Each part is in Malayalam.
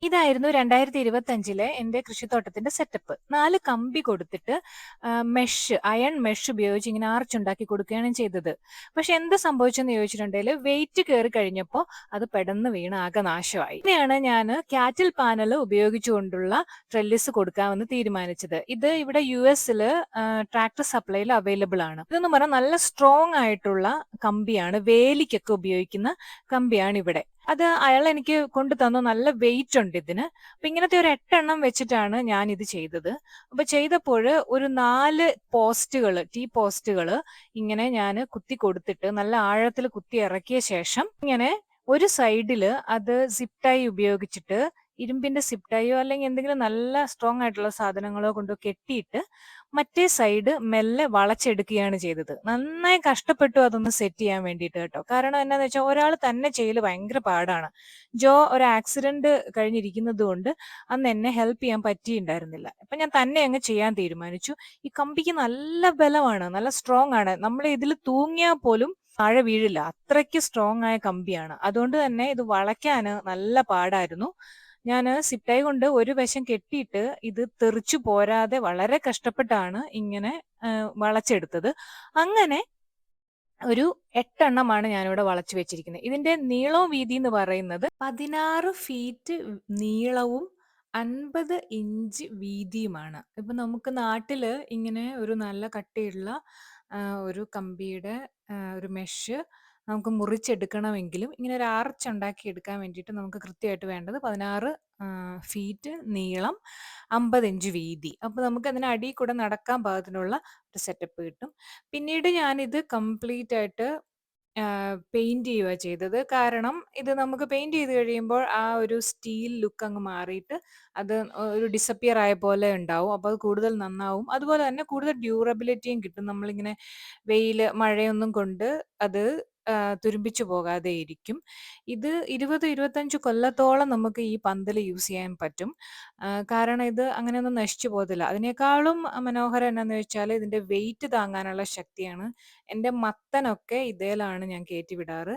ഇതായിരുന്നു 2025-ലെ എന്റെ കൃഷിത്തോട്ടത്തിന്റെ സെറ്റപ്പ്. 4 കമ്പി കൊടുത്തിട്ട് അയൺ മെഷ് ഉപയോഗിച്ച് ഇങ്ങനെ ആർച്ചുണ്ടാക്കി കൊടുക്കുകയാണ് ചെയ്തത്. പക്ഷെ എന്ത് സംഭവിച്ചെന്ന് ചോദിച്ചിട്ടുണ്ടെങ്കില് വെയിറ്റ് കേറി കഴിഞ്ഞപ്പോ അത് പെടന്ന് വീണ് ആകെ നാശമായി. പിന്നെയാണ് ഞാന് കാറ്റിൽ പാനൽ ഉപയോഗിച്ചുകൊണ്ടുള്ള ട്രെല്ലിസ് കൊടുക്കാമെന്ന് തീരുമാനിച്ചത്. ഇത് ഇവിടെ യുഎസില് ട്രാക്ടർ സപ്ലൈയിൽ അവൈലബിൾ ആണ്. ഇതെന്ന് പറഞ്ഞാൽ നല്ല സ്ട്രോങ് ആയിട്ടുള്ള കമ്പിയാണ്. വേലിക്കൊക്കെ ഉപയോഗിക്കുന്ന കമ്പിയാണ് ഇവിടെ. അത് അയാൾ എനിക്ക് കൊണ്ടു തന്നു. നല്ല വെയിറ്റ് ഉണ്ട് ഇതിന്. അപ്പൊ ഇങ്ങനത്തെ ഒരു 8 എണ്ണം വെച്ചിട്ടാണ് ഞാൻ ഇത് ചെയ്തത്. അപ്പൊ ചെയ്തപ്പോഴ് ഒരു 4 ടീ പോസ്റ്റുകള് ഇങ്ങനെ ഞാൻ കുത്തി കൊടുത്തിട്ട് നല്ല ആഴത്തിൽ കുത്തി ഇറക്കിയ ശേഷം ഇങ്ങനെ ഒരു സൈഡില് അത് സിപ് ടൈ ഉപയോഗിച്ചിട്ട് ഇരുമ്പിന്റെ സിപ് ടൈയോ അല്ലെങ്കിൽ എന്തെങ്കിലും നല്ല സ്ട്രോങ് ആയിട്ടുള്ള സാധനങ്ങളോ കൊണ്ട് കെട്ടിയിട്ട് മറ്റേ സൈഡ് മെല്ലെ വളച്ചെടുക്കുകയാണ് ചെയ്തത്. നന്നായി കഷ്ടപ്പെട്ടു അതൊന്ന് സെറ്റ് ചെയ്യാൻ വേണ്ടിയിട്ട് കേട്ടോ. കാരണം എന്താന്ന് വെച്ചാൽ ഒരാൾ തന്നെ ചെയ്യല് ഭയങ്കര പാടാണ്. ഒരു ആക്സിഡന്റ് കഴിഞ്ഞിരിക്കുന്നത് കൊണ്ട് അന്ന് എന്നെ ഹെൽപ്പ് ചെയ്യാൻ പറ്റിയിട്ടുണ്ടായിരുന്നില്ല. അപ്പൊ ഞാൻ തന്നെ അങ്ങ് ചെയ്യാൻ തീരുമാനിച്ചു. ഈ കമ്പിക്ക് നല്ല ബലമാണ്, നല്ല സ്ട്രോങ് ആണ്. നമ്മൾ ഇതിൽ തൂങ്ങിയാൽ പോലും താഴെ വീഴില്ല, അത്രയ്ക്ക് സ്ട്രോങ് ആയ കമ്പിയാണ്. അതുകൊണ്ട് തന്നെ ഇത് വളയ്ക്കാന് നല്ല പാടായിരുന്നു. ഞാന് സിപ് ടൈ കൊണ്ട് ഒരു വശം കെട്ടിയിട്ട് ഇത് തെറിച്ചു പോരാതെ വളരെ കഷ്ടപ്പെട്ടാണ് ഇങ്ങനെ വളച്ചെടുത്തത്. അങ്ങനെ ഒരു 8 എണ്ണമാണ് ഞാനിവിടെ വളച്ചു വെച്ചിരിക്കുന്നത്. ഇതിന്റെ നീളവും വീതി എന്ന് പറയുന്നത് 16 ഫീറ്റ് നീളവും 50 ഇഞ്ച് വീതിയുമാണ്. ഇപ്പൊ നമുക്ക് നാട്ടില് ഇങ്ങനെ ഒരു നല്ല കട്ടിയുള്ള ഒരു കമ്പിയുടെ ഒരു മെഷ് നമുക്ക് മുറിച്ചെടുക്കണമെങ്കിലും ഇങ്ങനെ ഒരു ആർച്ച് ഉണ്ടാക്കി എടുക്കാൻ വേണ്ടിയിട്ട് നമുക്ക് കൃത്യമായിട്ട് വേണ്ടത് 16 ഫീറ്റ് നീളം, 50 ഇഞ്ച് വീതി. അപ്പൊ നമുക്ക് അതിന് അടിയിൽ കൂടെ നടക്കാൻ പാകത്തിനുള്ള ഒരു സെറ്റപ്പ് കിട്ടും. പിന്നീട് ഞാനിത് കംപ്ലീറ്റ് ആയിട്ട് പെയിന്റ് ചെയ്യുക ചെയ്തത്. കാരണം ഇത് നമുക്ക് പെയിന്റ് ചെയ്ത് കഴിയുമ്പോൾ ആ ഒരു സ്റ്റീൽ ലുക്ക് അങ്ങ് മാറിയിട്ട് അത് ഒരു ഡിസപ്പിയർ ആയ പോലെ ഉണ്ടാവും. അപ്പോൾ അത് കൂടുതൽ നന്നാവും. അതുപോലെ തന്നെ കൂടുതൽ ഡ്യൂറബിലിറ്റിയും കിട്ടും. നമ്മളിങ്ങനെ വെയില്, മഴയൊന്നും കൊണ്ട് അത് തുരുമ്പിച്ചു പോകാതെ ഇരിക്കും. ഇത് 20, 25 കൊല്ലത്തോളം നമുക്ക് ഈ പന്തല് യൂസ് ചെയ്യാൻ പറ്റും. കാരണം ഇത് അങ്ങനെയൊന്നും നശിച്ചു പോകത്തില്ല. അതിനേക്കാളും മനോഹരം എന്നാന്ന് വെച്ചാൽ ഇതിന്റെ വെയിറ്റ് താങ്ങാനുള്ള ശക്തിയാണ്. എന്റെ മത്തനൊക്കെ ഇതേലാണ് ഞാൻ കയറ്റി വിടാറ്.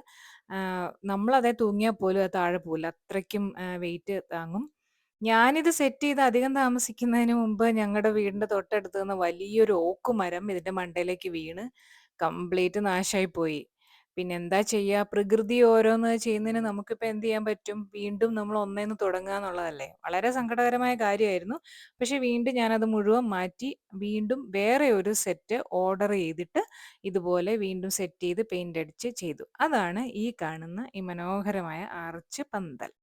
നമ്മളതേ തൂങ്ങിയാൽ പോലും അത് താഴെ പോവില്ല. അത്രയ്ക്കും വെയിറ്റ് താങ്ങും. ഞാനിത് സെറ്റ് ചെയ്ത് അധികം താമസിക്കുന്നതിന് മുമ്പ് ഞങ്ങളുടെ വീടിന്റെ തൊട്ടടുത്ത് നിന്ന് വലിയൊരു ഓക്ക് മരം ഇതിന്റെ മണ്ടയിലേക്ക് വീണ് കംപ്ലീറ്റ് നാശമായി പോയി. പിന്നെ എന്താ ചെയ്യാ? പ്രകൃതി ഓരോന്ന് ചെയ്യുന്നതിന് നമുക്കിപ്പോ എന്ത് ചെയ്യാൻ പറ്റും? വീണ്ടും നമ്മൾ ഒന്നേന്ന് തുടങ്ങുക എന്നുള്ളതല്ലേ. വളരെ സങ്കടകരമായ കാര്യമായിരുന്നു. പക്ഷെ വീണ്ടും ഞാനത് മുഴുവൻ മാറ്റി വീണ്ടും വേറെ ഒരു സെറ്റ് ഓർഡർ ചെയ്തിട്ട് ഇതുപോലെ വീണ്ടും സെറ്റ് ചെയ്ത് പെയിന്റ് അടിച്ച് ചെയ്തു. അതാണ് ഈ കാണുന്ന ഈ മനോഹരമായ ആർച്ച് പന്തൽ.